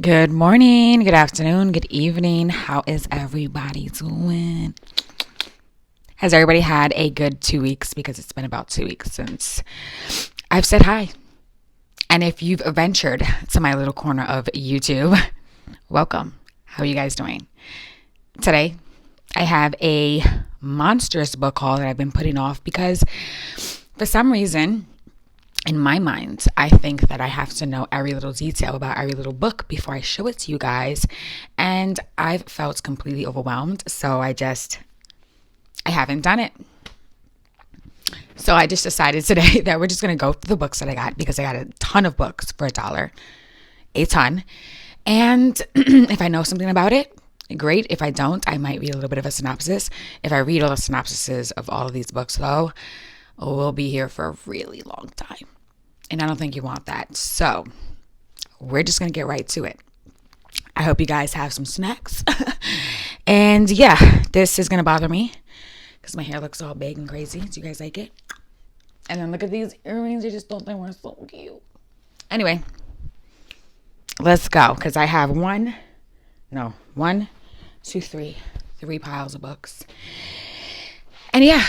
Good morning, good afternoon, good evening. How is everybody doing? Has everybody had a good 2 weeks? Because it's been about 2 weeks since I've said hi. And if you've ventured to my little corner of YouTube, welcome. How are you guys doing? Today, I have a monstrous book haul that I've been putting off because for some reason, in my mind, I think that I have to know every little detail about every little book before I show it to you guys. And I've felt completely overwhelmed. So I haven't done it. So I just decided today that we're just going to go through the books that I got because I got a ton of books for $1. A ton. And if I know something about it, great. If I don't, I might read a little bit of a synopsis. If I read all the synopsises of all of these books, though, we'll be here for a really long time. And I don't think you want that. So we're just going to get right to it. I hope you guys have some snacks. And yeah, this is going to bother me because my hair looks all big and crazy. Do you guys like it? And then look at these earrings. I just don't think we're so cute. Anyway, let's go. Because I have three piles of books. And yeah,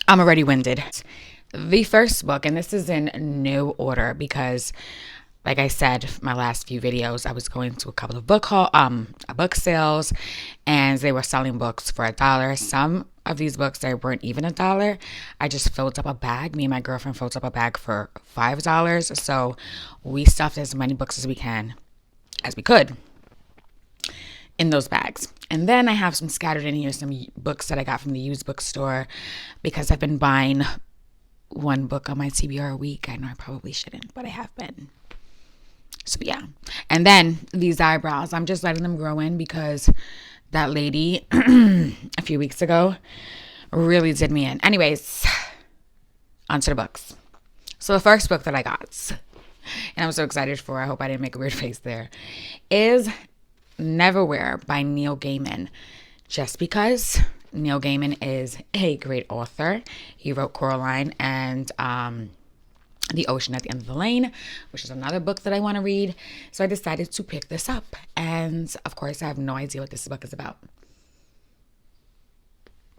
I'm already winded. The first book, and this is in no order because, like I said, my last few videos, I was going to a couple of book sales, and they were selling books for $1. Some of these books, they weren't even $1. I just filled up a bag. Me and my girlfriend filled up a bag for $5. So we stuffed as many books as we could in those bags. And then I have some scattered in here, some books that I got from the used bookstore because I've been buying one book on my TBR a week. I know I probably shouldn't, but I have been. So yeah. And then these eyebrows, I'm just letting them grow in because that lady a few weeks ago really did me in. Anyways, onto the books. So the first book that I got, and I'm so excited for, I hope I didn't make a weird face there, is Neverwhere by Neil Gaiman. Just because Neil Gaiman is a great author. He wrote Coraline and The Ocean at the End of the Lane, which is another book that I want to read. So I decided to pick this up. And of course, I have no idea what this book is about.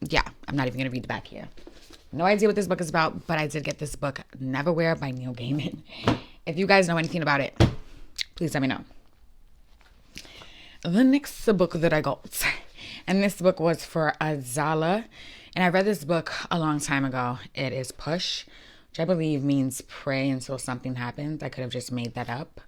Yeah, I'm not even going to read the back here. No idea what this book is about, but I did get this book, Neverwhere by Neil Gaiman. If you guys know anything about it, please let me know. The next book that I got, and this book was for Azala, and I read this book a long time ago. It is Push, which I believe means pray until something happens. I could have just made that up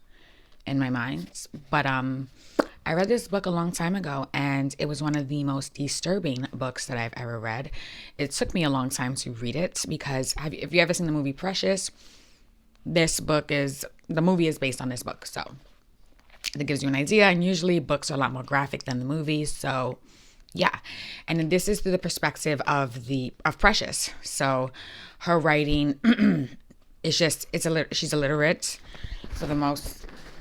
in my mind, but I read this book a long time ago, and it was one of the most disturbing books that I've ever read. It took me a long time to read it because if you ever seen the movie Precious, the movie is based on this book, so that gives you an idea. And usually books are a lot more graphic than the movies, so yeah. And this is through the perspective of Precious. So her writing is she's illiterate. So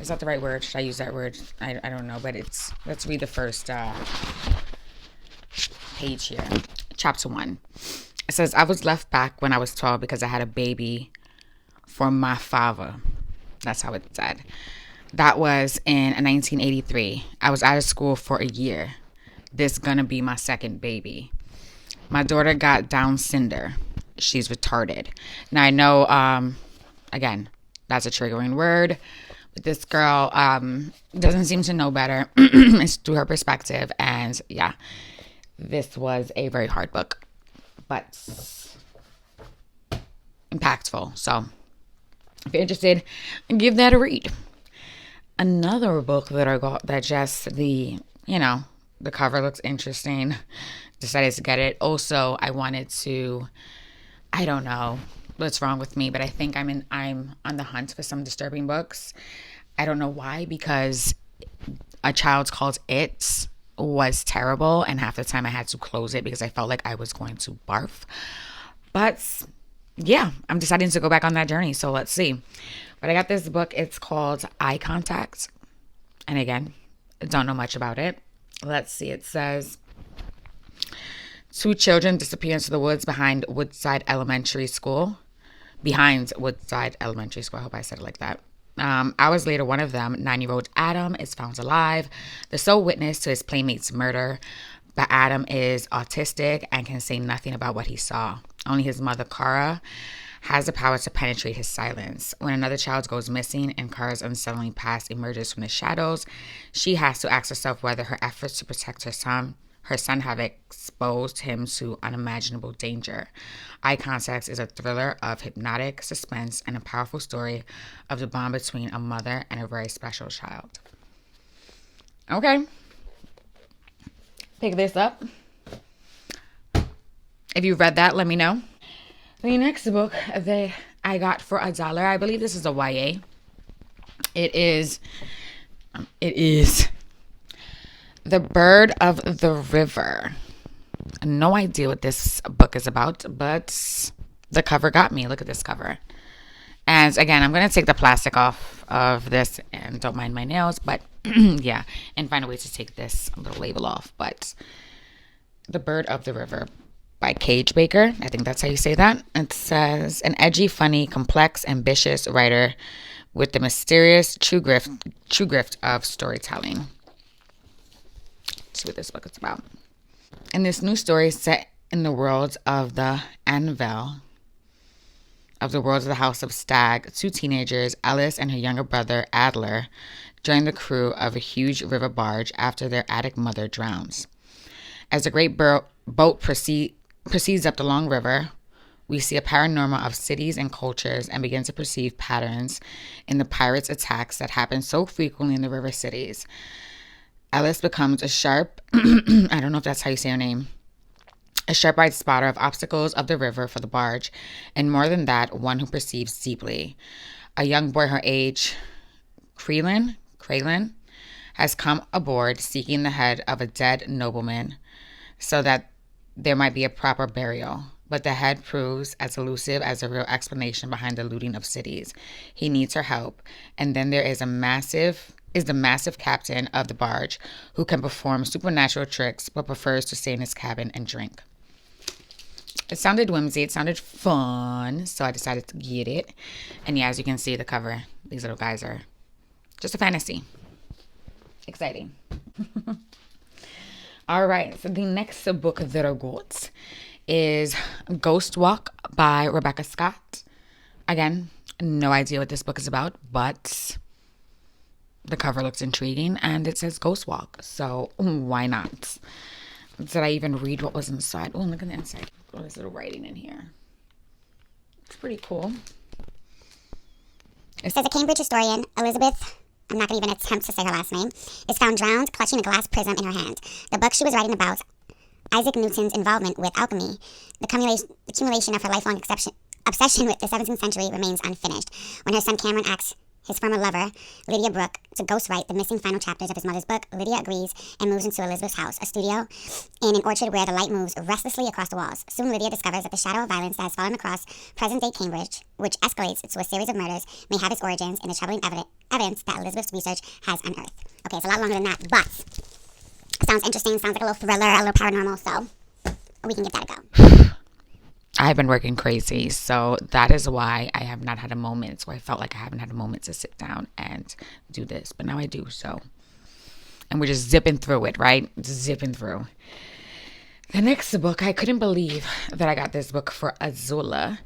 is that the right word? Should I use that word? I don't know, but let's read the first page here. Chapter 1. It says, I was left back when I was 12 because I had a baby for my father. That's how it said. That was in 1983. I was out of school for a year. This gonna be my second baby. My daughter got Down syndrome. She's retarded. Now I know, again, that's a triggering word, but this girl doesn't seem to know better. It's through her perspective, and yeah, this was a very hard book, but impactful. So if you're interested, give that a read. Another book that I got that just the cover looks interesting. Decided to get it. Also, I don't know what's wrong with me, but I think I'm on the hunt for some disturbing books. I don't know why, because A Child Called It was terrible, and half the time I had to close it because I felt like I was going to barf. But yeah, I'm deciding to go back on that journey, so let's see. But I got this book. It's called Eye Contact. And again, don't know much about it. Let's see. It says, 2 children disappear into the woods behind Woodside Elementary School. I hope I said it like that. Hours later, one of them, 9-year-old Adam, is found alive, the sole witness to his playmate's murder. But Adam is autistic and can say nothing about what he saw. Only his mother, Kara, has the power to penetrate his silence. When another child goes missing and Kara's unsettling past emerges from the shadows, she has to ask herself whether her efforts to protect her son have exposed him to unimaginable danger. Eye Contact is a thriller of hypnotic suspense and a powerful story of the bond between a mother and a very special child. Okay. Pick this up. If you've read that, let me know. The next book that I got for $1, I believe this is a YA. It is The Bird of the River. No idea what this book is about, but the cover got me. Look at this cover. And again, I'm going to take the plastic off of this and don't mind my nails, but yeah, and find a way to take this little label off. But The Bird of the River by Cage Baker. I think that's how you say that. It says, an edgy, funny, complex, ambitious writer with the mysterious true grift of storytelling. Let's see what this book is about. In this new story set in the world of the Anvil, of the world of the House of Stag, two teenagers, Ellis and her younger brother, Adler, join the crew of a huge river barge after their addict mother drowns. As the great boat proceeds up the long river, we see a panorama of cities and cultures and begin to perceive patterns in the pirates' attacks that happen so frequently in the river cities. Ellis becomes a sharp, I don't know if that's how you say her name, a sharp-eyed spotter of obstacles of the river for the barge, and more than that, one who perceives deeply. A young boy her age, Crelan, has come aboard seeking the head of a dead nobleman so that there might be a proper burial. But the head proves as elusive as the real explanation behind the looting of cities. He needs her help. And then there is the massive captain of the barge who can perform supernatural tricks but prefers to stay in his cabin and drink. It sounded whimsy. It sounded fun. So I decided to get it. And yeah, as you can see, the cover, these little guys are just a fantasy. Exciting. All right. So the next book that I got is Ghost Walk by Rebecca Scott. Again, no idea what this book is about, but the cover looks intriguing and it says Ghost Walk. So why not? Did I even read what was inside? Oh, look at the inside. Oh, there's little writing in here. It's pretty cool. It says a Cambridge historian, Elizabeth, I'm not going to even attempt to say her last name, is found drowned, clutching a glass prism in her hand. The book she was writing about, Isaac Newton's involvement with alchemy, the accumulation of her lifelong obsession with the 17th century, remains unfinished. When her son Cameron asks his former lover, Lydia Brooke, to ghostwrite the missing final chapters of his mother's book, Lydia agrees and moves into Elizabeth's house, a studio in an orchard where the light moves restlessly across the walls. Soon Lydia discovers that the shadow of violence that has fallen across present-day Cambridge, which escalates to a series of murders, may have its origins in the troubling evidence that Elizabeth's research has unearthed. Okay, it's a lot longer than that, but sounds interesting, sounds like a little thriller, a little paranormal, so we can give that a go. I've been working crazy, so that is why I have not had a moment. So I felt like I haven't had a moment to sit down and do this, but now I do. So, and we're just zipping through it, right? Just zipping through. The next book, I couldn't believe that I got this book for $1,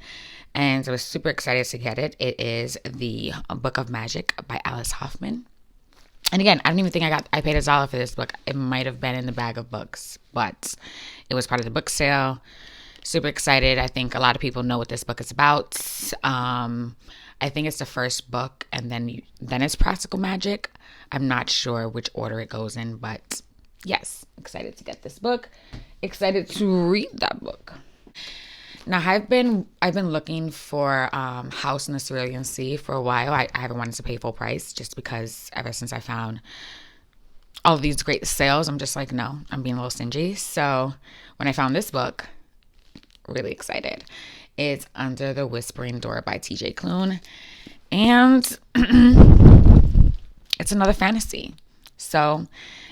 and I was super excited to get it. It is The Book of Magic by Alice Hoffman. And again, I don't even think I paid $1 for this book. It might have been in the bag of books, but it was part of the book sale. Super excited. I think a lot of people know what this book is about. I think it's the first book, and then it's Practical Magic. I'm not sure which order it goes in, but yes, excited to get this book. Excited to read that book. Now, I've been looking for House in the Cerulean Sea for a while. I haven't wanted to pay full price just because ever since I found all of these great sales, I'm just like, no, I'm being a little stingy. So when I found this book, really excited. It's Under the Whispering Door by T.J. Klune, and it's another fantasy. So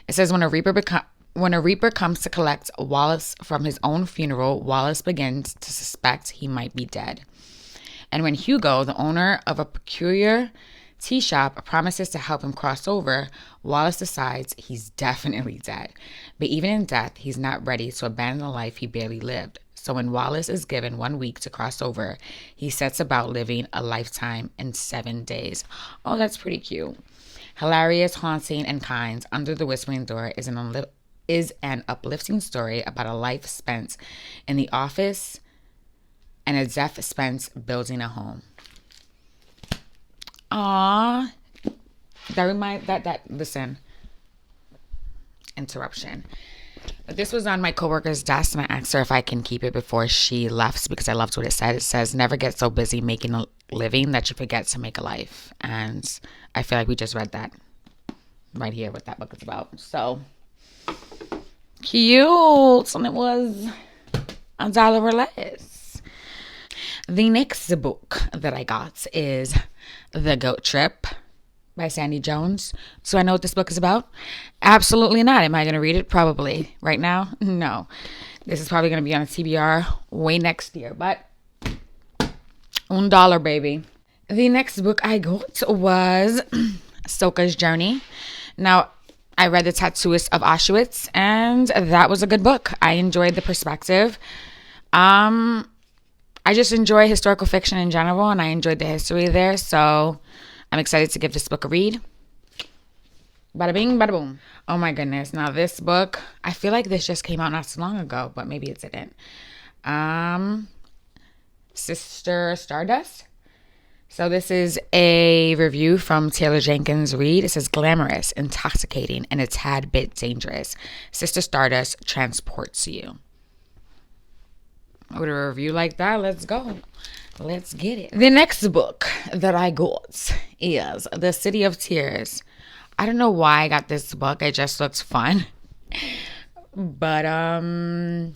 it says when a reaper comes to collect Wallace from his own funeral, Wallace begins to suspect he might be dead. And when Hugo, the owner of a peculiar Tea Shop promises to help him cross over. Wallace decides he's definitely dead. But even in death, he's not ready to abandon the life he barely lived. So when Wallace is given 1 week to cross over, he sets about living a lifetime in 7 days. Oh, that's pretty cute. Hilarious, haunting, and kind, Under the Whispering Door is an uplifting story about a life spent in the office and a death spent building a home. Aww. Listen. Interruption. This was on my coworker's desk, and I asked her if I can keep it before she left because I loved what it said. It says, never get so busy making a living that you forget to make a life. And I feel like we just read that right here, what that book is about. So cute. And it was $1 or less. The next book that I got is The Goat Trip by Sandy Jones. So I know what this book is about? Absolutely not. Am I going to read it? Probably. Right now? No. This is probably going to be on a TBR way next year. But $1, baby. The next book I got was Sofias Journey. Now, I read The Tattooist of Auschwitz, and that was a good book. I enjoyed the perspective. I just enjoy historical fiction in general, and I enjoyed the history there. So I'm excited to give this book a read. Bada bing, bada boom. Oh my goodness. Now this book, I feel like this just came out not so long ago, but maybe it didn't. Sister Stardust. So this is a review from Taylor Jenkins Reid. It says, glamorous, intoxicating, and a tad bit dangerous. Sister Stardust transports you. With a review like that, let's go. Let's get it. The next book that I got is The City of Tears. I don't know why I got this book. It just looks fun. But I'm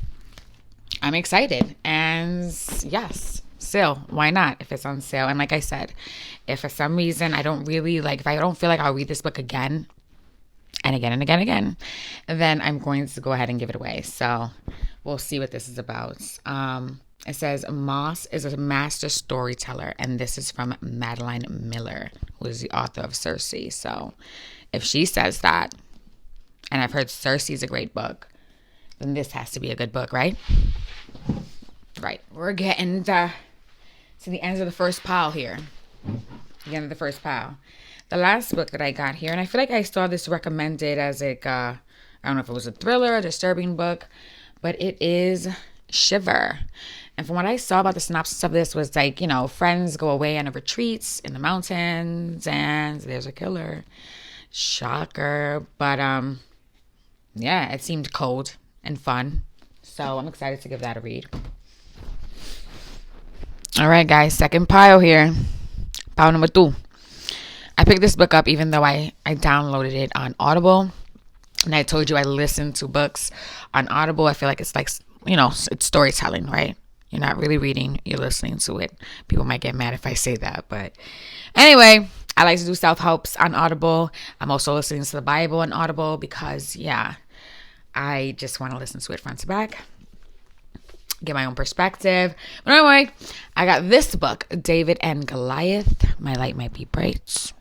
excited. And yes, sale. Why not? If it's on sale. And like I said, if for some reason I don't really if I don't feel like I'll read this book again and again and again and again, then I'm going to go ahead and give it away. So we'll see what this is about. It says, Moss is a master storyteller, and this is from Madeline Miller, who is the author of Circe. So if she says that, and I've heard Circe is a great book, then this has to be a good book, right? Right. We're getting to the end of the first pile here. The end of the first pile. The last book that I got here, and I feel like I saw this recommended as I don't know if it was a thriller, a disturbing book, but it is Shiver. And from what I saw about the synopsis of this was friends go away on a retreat in the mountains and there's a killer. Shocker. But yeah, it seemed cold and fun. So I'm excited to give that a read. All right, guys, second pile here. Pile number 2. I picked this book up even though I downloaded it on Audible. And I told you I listen to books on Audible. I feel like it's it's storytelling, right? You're not really reading, you're listening to it. People might get mad if I say that. But anyway, I like to do self-helps on Audible. I'm also listening to the Bible on Audible because, I just want to listen to it front to back. Get my own perspective. But anyway, I got this book, David and Goliath. My light might be bright.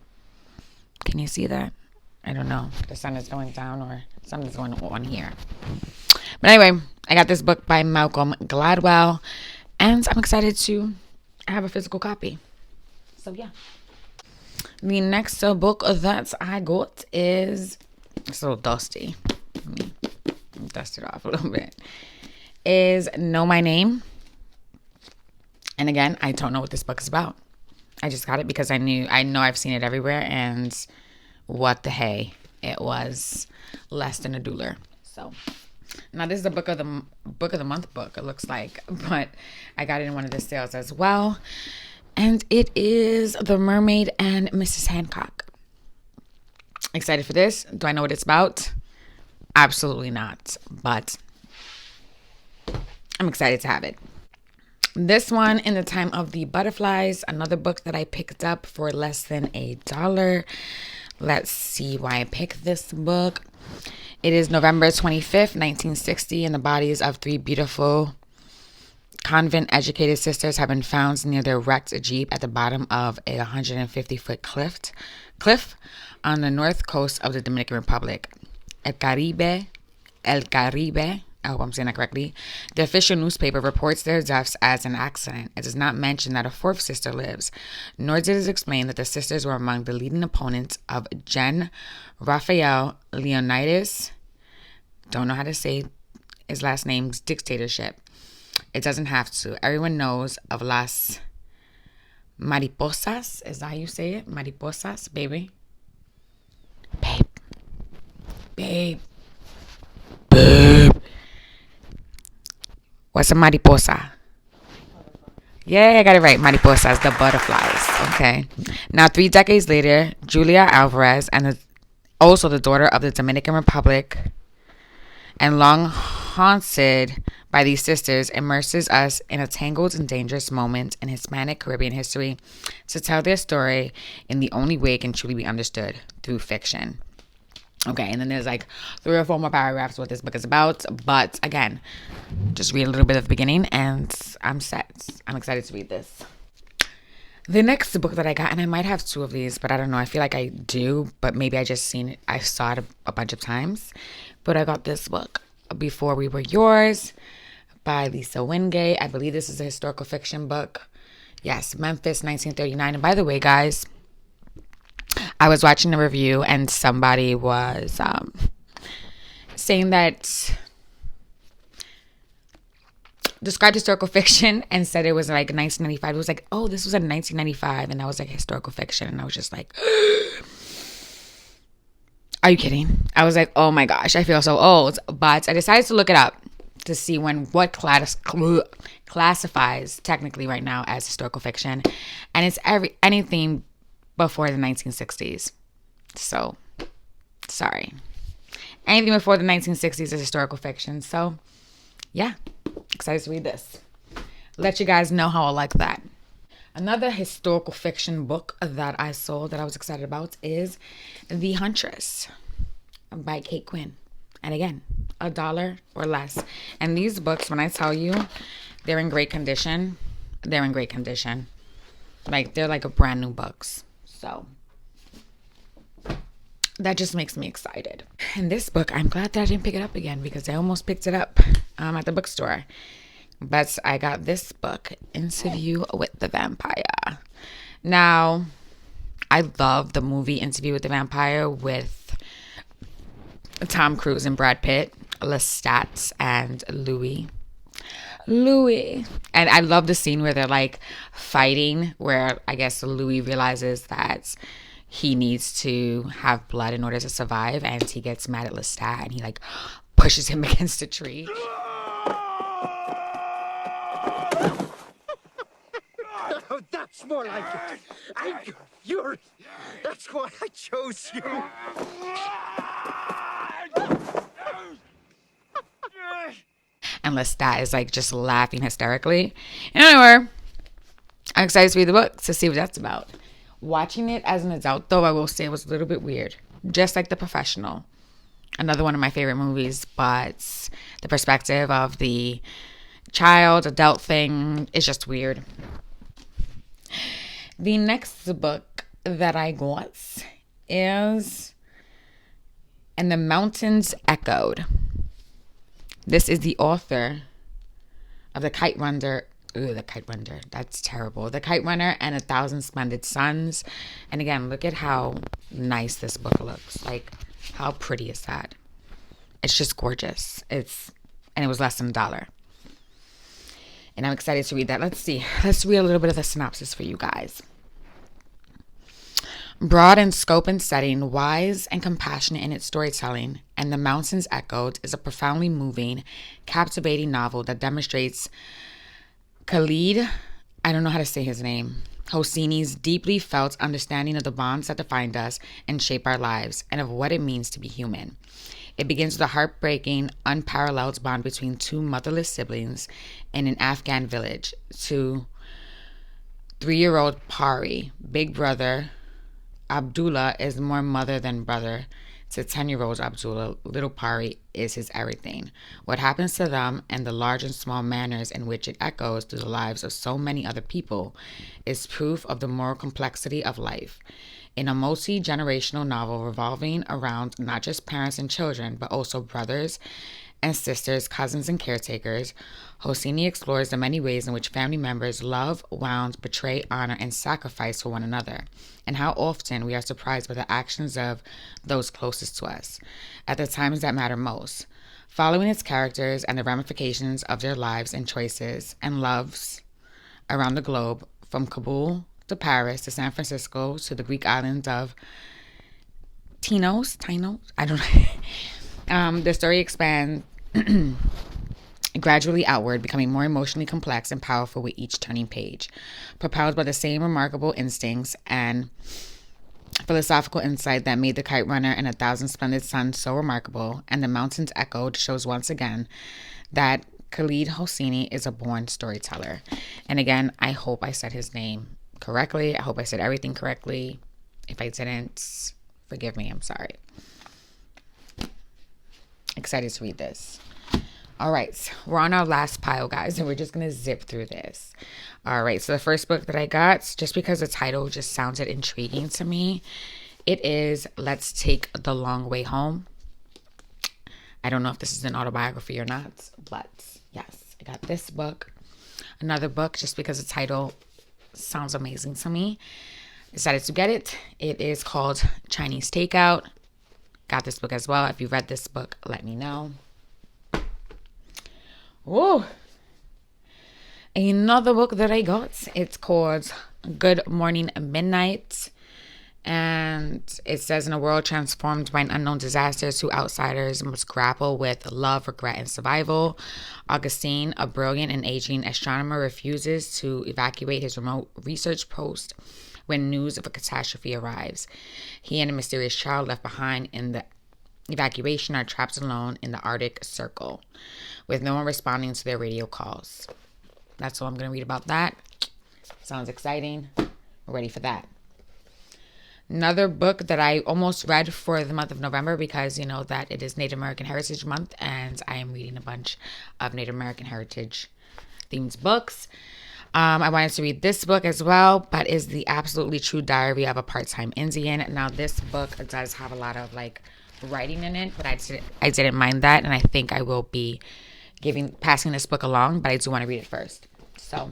Can you see that? I don't know. The sun is going down or something's going on here. But anyway, I got this book by Malcolm Gladwell, and I'm excited to have a physical copy. So yeah. The next book that I got is, it's a little dusty. Dust it off a little bit. Is Know My Name. And again, I don't know what this book is about. I just got it because I know I've seen it everywhere, and what the hey, it was less than $1. So now this is the book of the month book, it looks like, but I got it in one of the sales as well, and it is The Mermaid and Mrs Hancock. Excited for this? Do I know what it's about? Absolutely not, but I'm excited to have it. This one, In the Time of the Butterflies, another book that I picked up for less than $1. Let's see why I picked this book. It is November 25th, 1960, and the bodies of 3 beautiful convent-educated sisters have been found near their wrecked jeep at the bottom of a 150-foot cliff on the north coast of the Dominican Republic. El Caribe, I hope I'm saying that correctly. The official newspaper reports their deaths as an accident. It does not mention that a fourth sister lives, nor does it explain that the sisters were among the leading opponents of Gen Rafael Leonidas, don't know how to say his last name's dictatorship. It doesn't have to. Everyone knows of Las Mariposas. Is that how you say it? Mariposas, baby. Babe. What's a mariposa? Yeah, I got it right. Mariposas, the butterflies. Okay. Now, 3 decades later, Julia Alvarez, and also the daughter of the Dominican Republic, and long haunted by these sisters, immerses us in a tangled and dangerous moment in Hispanic Caribbean history to tell their story in the only way it can truly be understood, through fiction. Okay, and then there's like 3 or 4 more paragraphs what this book is about. But again, just read a little bit of the beginning and I'm set. I'm excited to read this. The next book that I got, and I might have 2 of these, but I don't know. I feel like I do, but maybe I just seen it. I saw it a bunch of times. But I got this book, Before We Were Yours, by Lisa Wingate. I believe this is a historical fiction book. Yes, Memphis, 1939. And by the way, guys, I was watching a review and somebody was saying that described historical fiction and said it was like 1995. It was like, oh, this was in 1995, and that was like historical fiction, and I was just like, are you kidding? I was like, oh my gosh, I feel so old. But I decided to look it up to see what classifies technically right now as historical fiction, and it's anything before the 1960s. So, sorry. Anything before the 1960s is historical fiction. So, yeah, excited to read this. Let you guys know how I like that. Another historical fiction book that I saw that I was excited about is The Huntress by Kate Quinn. And again, $1 or less. And these books, when I tell you, they're in great condition. They're in great condition. Like, they're like a brand new books. So that just makes me excited. And this book, I'm glad that I didn't pick it up again because I almost picked it up at the bookstore. But I got this book, Interview with the Vampire. Now, I love the movie Interview with the Vampire with Tom Cruise and Brad Pitt, Lestat and Louis. And I love the scene where they're like fighting, where I guess Louis realizes that he needs to have blood in order to survive, and he gets mad at Lestat and he like pushes him against a tree. Oh, that's more like it. That's why I chose you. And Lestat is like just laughing hysterically. Anyway, I'm excited to read the book to see what that's about. Watching it as an adult, though, I will say it was a little bit weird. Just like The Professional. Another one of my favorite movies, but the perspective of the child-adult thing is just weird. The next book that I got is And the Mountains Echoed. This is the author of The Kite Runner. Ooh, The Kite Runner. That's terrible. The Kite Runner and 1,000 Splendid Suns. And again, look at how nice this book looks. Like, how pretty is that? It's just gorgeous. And it was less than $1. And I'm excited to read that. Let's see. Let's read a little bit of the synopsis for you guys. Broad in scope and setting, wise and compassionate in its storytelling, And the Mountains Echoed is a profoundly moving, captivating novel that demonstrates Khalid, I don't know how to say his name, Hosseini's deeply felt understanding of the bonds that define us and shape our lives, and of what it means to be human. It begins with a heartbreaking, unparalleled bond between 2 motherless siblings in an Afghan village. To 3-year-old Pari, big brother Abdullah is more mother than brother To 10-year-old Abdullah, little Pari is his everything. What happens to them and the large and small manners in which it echoes through the lives of so many other people is proof of the moral complexity of life. In a multi-generational novel revolving around not just parents and children, but also brothers and sisters, cousins, and caretakers, Hosseini explores the many ways in which family members love, wound, betray, honor, and sacrifice for one another, and how often we are surprised by the actions of those closest to us at the times that matter most. Following its characters and the ramifications of their lives and choices and loves around the globe, from Kabul to Paris to San Francisco to the Greek island of Tinos, I don't know. The story expands gradually outward, becoming more emotionally complex and powerful with each turning page. Propelled by the same remarkable instincts and philosophical insight that made the Kite Runner and 1,000 Splendid Suns so remarkable, and the mountains echoed, shows once again that Khaled Hosseini is a born storyteller. And again, I hope I said his name correctly. I hope I said everything correctly. If I didn't, forgive me. I'm sorry. Excited to read this. All right, we're on our last pile, guys, and we're just going to zip through this. All right, so the first book that I got, just because the title just sounded intriguing to me, it is Let's Take the Long Way Home. I don't know if this is an autobiography or not, but yes, I got this book. Another book, just because the title sounds amazing to me. Decided to get it. It is called Chinese Takeout. Got this book as well. If you read this book, let me know. Whoa. Another book that I got, it's called Good Morning Midnight. And it says, in a world transformed by an unknown disaster, two outsiders must grapple with love, regret, and survival. Augustine, a brilliant and aging astronomer, refuses to evacuate his remote research post when news of a catastrophe arrives. He and a mysterious child left behind in the evacuation are trapped alone in the Arctic Circle, with no one responding to their radio calls. That's all I'm going to read about that. Sounds exciting. We're ready for that. Another book that I almost read for the month of November, because you know that it is Native American Heritage Month, and I am reading a bunch of Native American Heritage themed books. I wanted to read this book as well, but is The Absolutely True Diary of a Part-Time Indian. Now, this book does have a lot of writing in it, but I didn't mind that, and I think I will be passing this book along, but I do want to read it first. So,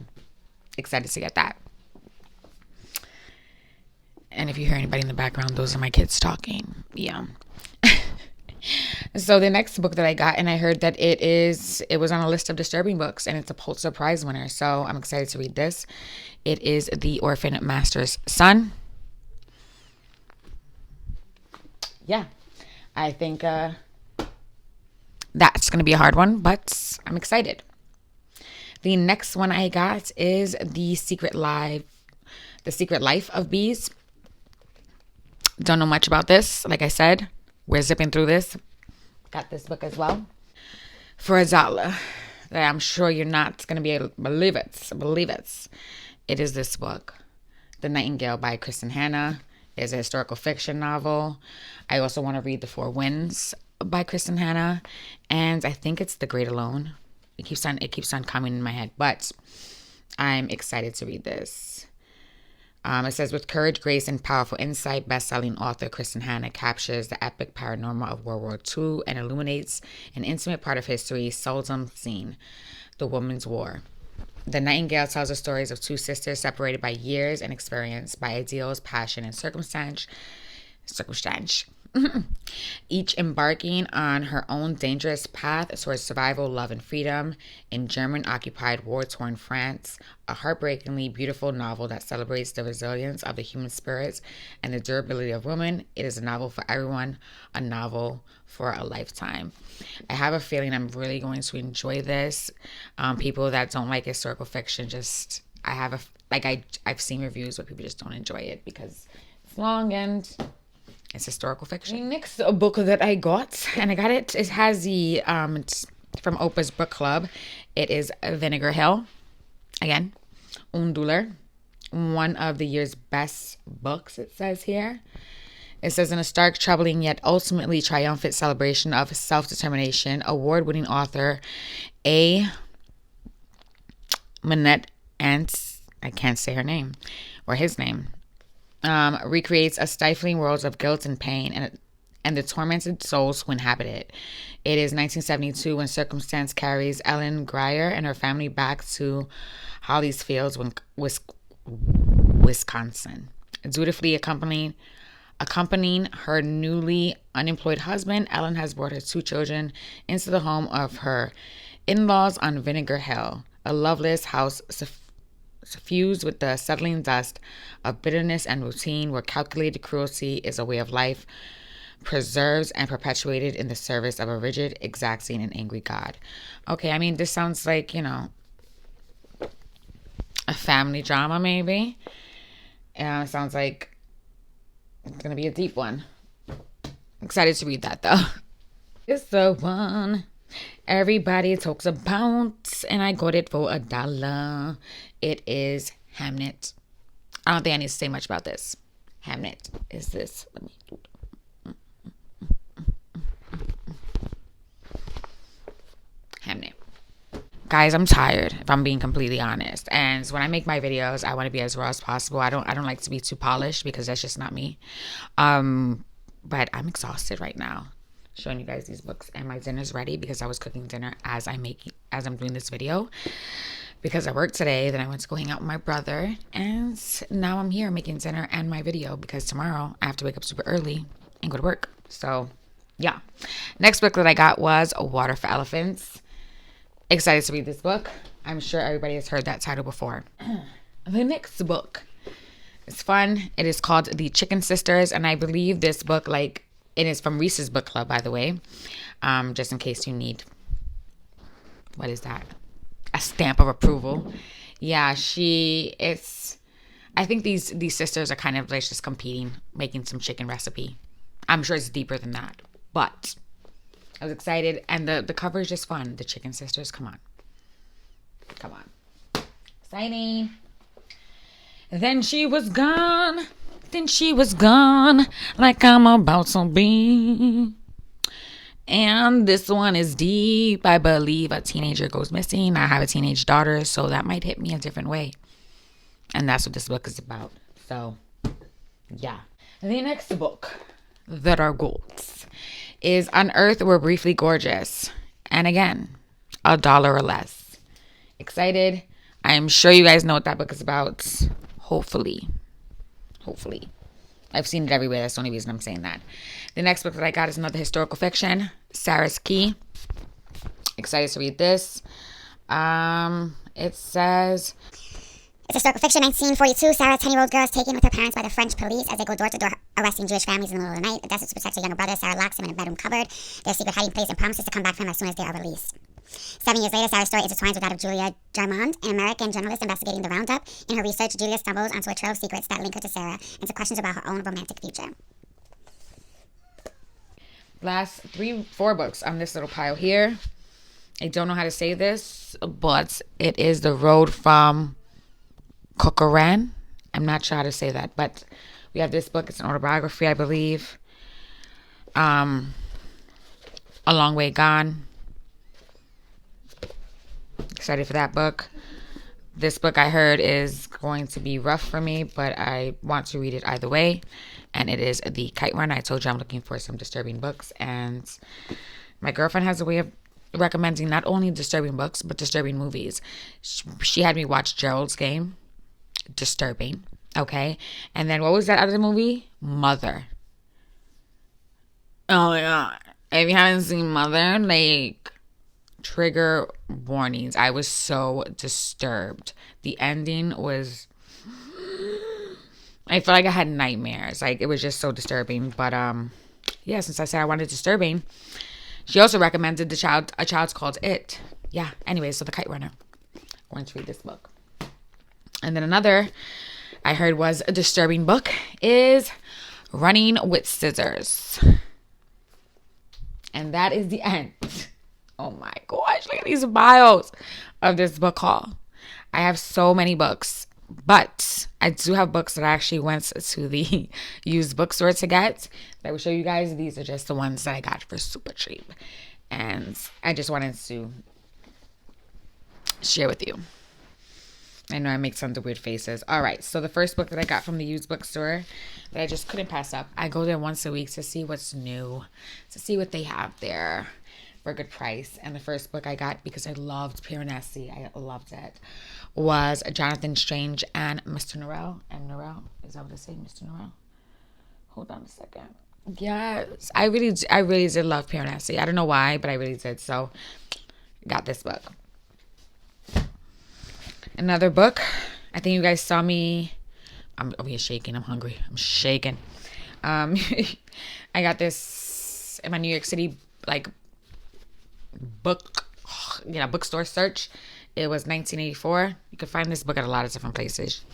excited to get that. And if you hear anybody in the background, those are my kids talking. Yeah. So the next book that I got, and I heard that it was on a list of disturbing books, and it's a Pulitzer Prize winner. So I'm excited to read this. It is The Orphan Master's Son. Yeah. I think that's going to be a hard one, but I'm excited. The next one I got is The Secret Life of Bees. Don't know much about this. Like I said, we're zipping through this. Got this book as well for $1. I'm sure you're not going to be able to believe it. It is this book, The Nightingale by Kristen Hanna. It is a historical fiction novel. I also want to read The Four Winds by Kristen Hanna, and I think it's The Great Alone. It keeps on coming in my head, but I'm excited to read this. It says, with courage, grace, and powerful insight, best-selling author Kristen Hanna captures the epic paranormal of World War II and illuminates an intimate part of history seldom seen, the Women's War. The Nightingale tells the stories of two sisters separated by years and experience, by ideals, passion, and circumstance. Each embarking on her own dangerous path towards survival, love, and freedom in German-occupied, war-torn France. A heartbreakingly beautiful novel that celebrates the resilience of the human spirit and the durability of women. It is a novel for everyone, a novel for a lifetime. I have a feeling I'm really going to enjoy this. People that don't like historical fiction, I've seen reviews where people just don't enjoy it because it's long and it's historical fiction. The next book that I got, and I got it has the, it's from Oprah's book club. It is Vinegar Hill. Again, Unduler. One of the year's best books, it says here. It says, in a stark, troubling, yet ultimately triumphant celebration of self-determination, award-winning author A. Manette Ants, I can't say her name, or his name, recreates a stifling world of guilt and pain and the tormented souls who inhabit it. It is 1972 when circumstance carries Ellen Grier and her family back to Holly's Fields, Wisconsin. Dutifully accompanying her newly unemployed husband, Ellen has brought her 2 children into the home of her in-laws on Vinegar Hill, a loveless house suffused with the settling dust of bitterness and routine, where calculated cruelty is a way of life, preserved and perpetuated in the service of a rigid, exacting, and angry God. Okay, I mean, this sounds like, a family drama, maybe. It sounds like it's going to be a deep one. Excited to read that, though. It's the one everybody talks about, and I got it for $1. It is Hamnet. I don't think I need to say much about this. Hamnet is this. Let me do it. Hamnet. Guys, I'm tired, if I'm being completely honest. And when I make my videos, I want to be as raw as possible. I don't like to be too polished because that's just not me. But I'm exhausted right now, showing you guys these books, and my dinner's ready because I was cooking dinner as I'm doing this video, because I worked today. Then I went to go hang out with my brother, and now I'm here making dinner and my video because tomorrow I have to wake up super early and go to work. So yeah, next book that I got was Water for Elephants. Excited to read this book. I'm sure everybody has heard that title before. The next book is fun. It is called The Chicken Sisters, and I believe this book, it is from Reese's Book Club, by the way. Just in case you need, what is that? A stamp of approval. Yeah, I think these sisters are kind of like just competing, making some chicken recipe. I'm sure it's deeper than that, but I was excited, and the cover is just fun. The Chicken Sisters, come on. Exciting. Then she was gone, like I'm about to be. And this one is deep. I believe a teenager goes missing. I have a teenage daughter, so that might hit me a different way. And that's what this book is about. So, yeah. The next book that are goals is On Earth We're Briefly Gorgeous. And again, $1 or less. Excited. I am sure you guys know what that book is about. Hopefully. I've seen it everywhere. That's the only reason I'm saying that. The next book that I got is another historical fiction, Sarah's Key. Excited to read this. It says, It's historical fiction, 1942. Sarah, a 10-year-old girl, is taken with her parents by the French police as they go door to door arresting Jewish families in the middle of the night. Desperate to protect her younger brother, Sarah locks him in a bedroom cupboard, their secret hiding place, and promises to come back for him as soon as they are released. 7 years later, Sarah's story intertwines with that of Julia Jarmond, an American journalist investigating the roundup. In her research, Julia stumbles onto a trail of secrets that link her to Sarah and to questions about her own romantic future. last 4 books on this little pile here. I don't know how to say this, but it is The Road from Corcoran. I'm not sure how to say that, but we have this book. It's an autobiography, I believe. A Long Way Gone. Excited for that book. This book I heard is going to be rough for me, but I want to read it either way. And it is The Kite Runner. I told you I'm looking for some disturbing books. And my girlfriend has a way of recommending not only disturbing books, but disturbing movies. She had me watch Gerald's Game. Disturbing. Okay. And then what was that other movie? Mother. Oh my God. If you haven't seen Mother, like, trigger warnings. I was so disturbed. The ending was, I felt like I had nightmares. Like, it was just so disturbing. But yeah, since I said I wanted disturbing, she also recommended A Child's Called It. Yeah. Anyway, so The Kite Runner. I'm going to read this book. And then another I heard was a disturbing book is Running with Scissors. And that is the end. Oh my gosh, look at these bios of this book haul. I have so many books, But I do have books that I actually went to the used bookstore to get. I will show you guys. These are just the ones that I got for super cheap. And I just wanted to share with you. I know I make tons of weird faces. All right. So the first book that I got from the used bookstore that I just couldn't pass up. I go there once a week to see what's new, to see what they have there for a good price. And the first book I got, because I loved Piranesi, I loved it, was Jonathan Strange and Mr. Norrell. And Norrell, is that what I say, Mr. Norrell? Hold on a second. Yes, I really did love Piranesi. I don't know why, but I really did. So, got this book. Another book. I think you guys saw me. I'm over here shaking. I'm hungry. I'm shaking. I got this in my New York City bookstore search. It was 1984. You could find this book at a lot of different places.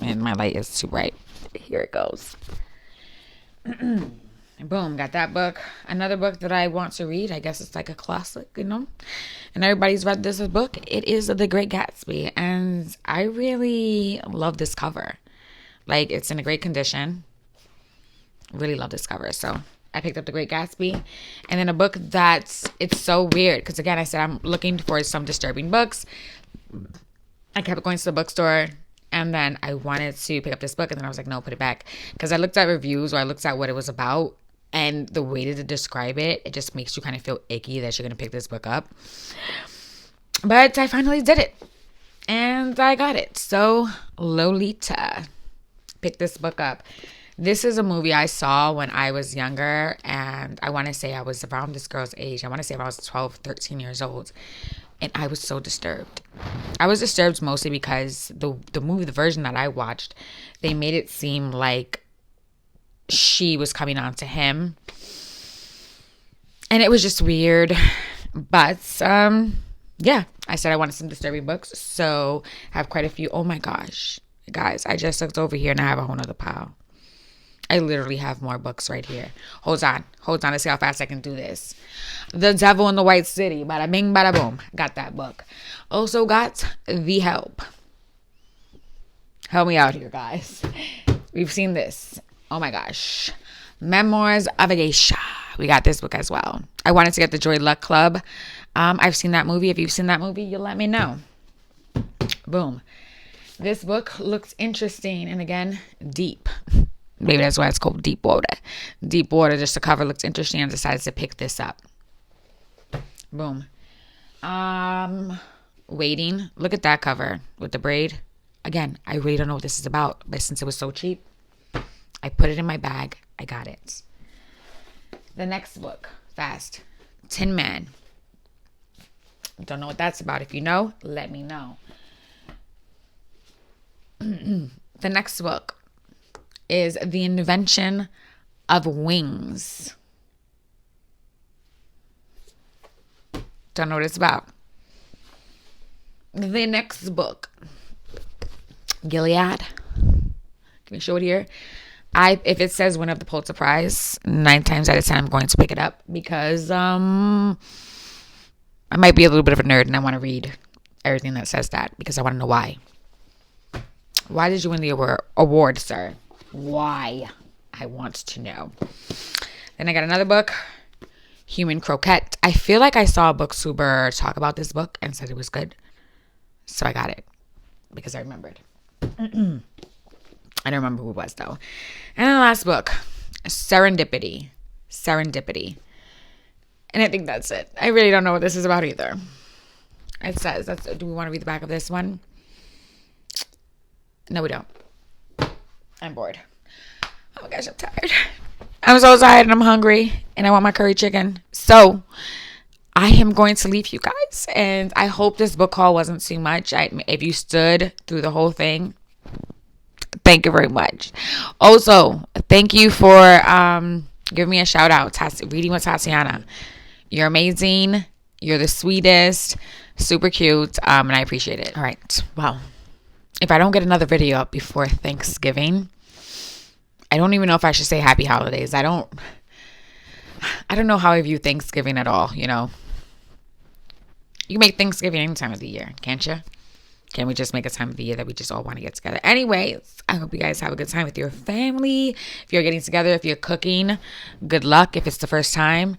And my light is too bright. Here it goes. Boom, got that book. Another book that I want to read. I guess it's like a classic, And everybody's read this book. It is The Great Gatsby. And I really love this cover. It's in a great condition. Really love this cover. So I picked up The Great Gatsby. And then a book it's so weird. Because again, I said I'm looking for some disturbing books. I kept going to the bookstore. And then I wanted to pick up this book. And then I was like, no, put it back. Because I looked at reviews, or I looked at what it was about. And the way to describe it, it just makes you kind of feel icky that you're going to pick this book up. But I finally did it. And I got it. So, Lolita. Picked this book up. This is a movie I saw when I was younger. And I want to say I was around this girl's age. I want to say I was 12, 13 years old. And I was so disturbed. I was disturbed mostly because the movie, the version that I watched, they made it seem like she was coming on to him. And it was just weird. But, yeah. I said I wanted some disturbing books. So, I have quite a few. Oh my gosh. Guys, I just looked over here and I have a whole nother pile. I literally have more books right here. Hold on. Let's see how fast I can do this. The Devil in the White City. Bada bing, bada boom. Got that book. Also got The Help. Help me out here, guys. We've seen this. Oh my gosh. Memoirs of a Geisha. We got this book as well. I wanted to get the Joy Luck Club. I've seen that movie. If you've seen that movie, you'll let me know. Boom. This book looks interesting and again, deep. Maybe that's why it's called Deep Water. Deep Water, just the cover looks interesting and decided to pick this up. Boom. Waiting. Look at that cover with the braid. Again, I really don't know what this is about, but since it was so cheap, I put it in my bag. I got it. The next book, fast. Tin Man. Don't know what that's about. If you know, let me know. The next book is The Invention of Wings. Don't know what it's about. The next book, Gilead. Can we show it here? If it says winner of the Pulitzer Prize, 9 times out of 10 I'm going to pick it up because I might be a little bit of a nerd and I want to read everything that says that because I want to know why. Why did you win the award, sir? Why? I want to know. Then I got another book, Human Croquette. I feel like I saw a booktuber talk about this book and said it was good. So I got it because I remembered. I don't remember who it was though. And then the last book, Serendipity. And I think that's it. I really don't know what this is about either. It says, do we want to read the back of this one? No, we don't. I'm bored. Oh my gosh, I'm tired. I'm so tired and I'm hungry and I want my curry chicken. So I am going to leave you guys and I hope this book haul wasn't too much. If you stood through the whole thing, thank you very much. Also, thank you for giving me a shout out. Reading with Tatiana. You're amazing. You're the sweetest. Super cute. And I appreciate it. All right. Well, if I don't get another video up before Thanksgiving, I don't even know if I should say happy holidays. I don't know how I view Thanksgiving at all, You can make Thanksgiving any time of the year, can't you? Can we just make a time of the year that we just all want to get together? Anyways, I hope you guys have a good time with your family. If you're getting together, if you're cooking, good luck if it's the first time,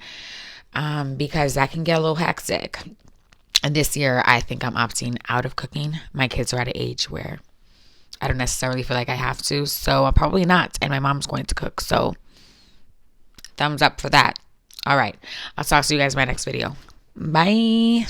because that can get a little hectic. And this year, I think I'm opting out of cooking. My kids are at an age where I don't necessarily feel like I have to, so I'm probably not. And my mom's going to cook, so thumbs up for that. All right, I'll talk to you guys in my next video. Bye.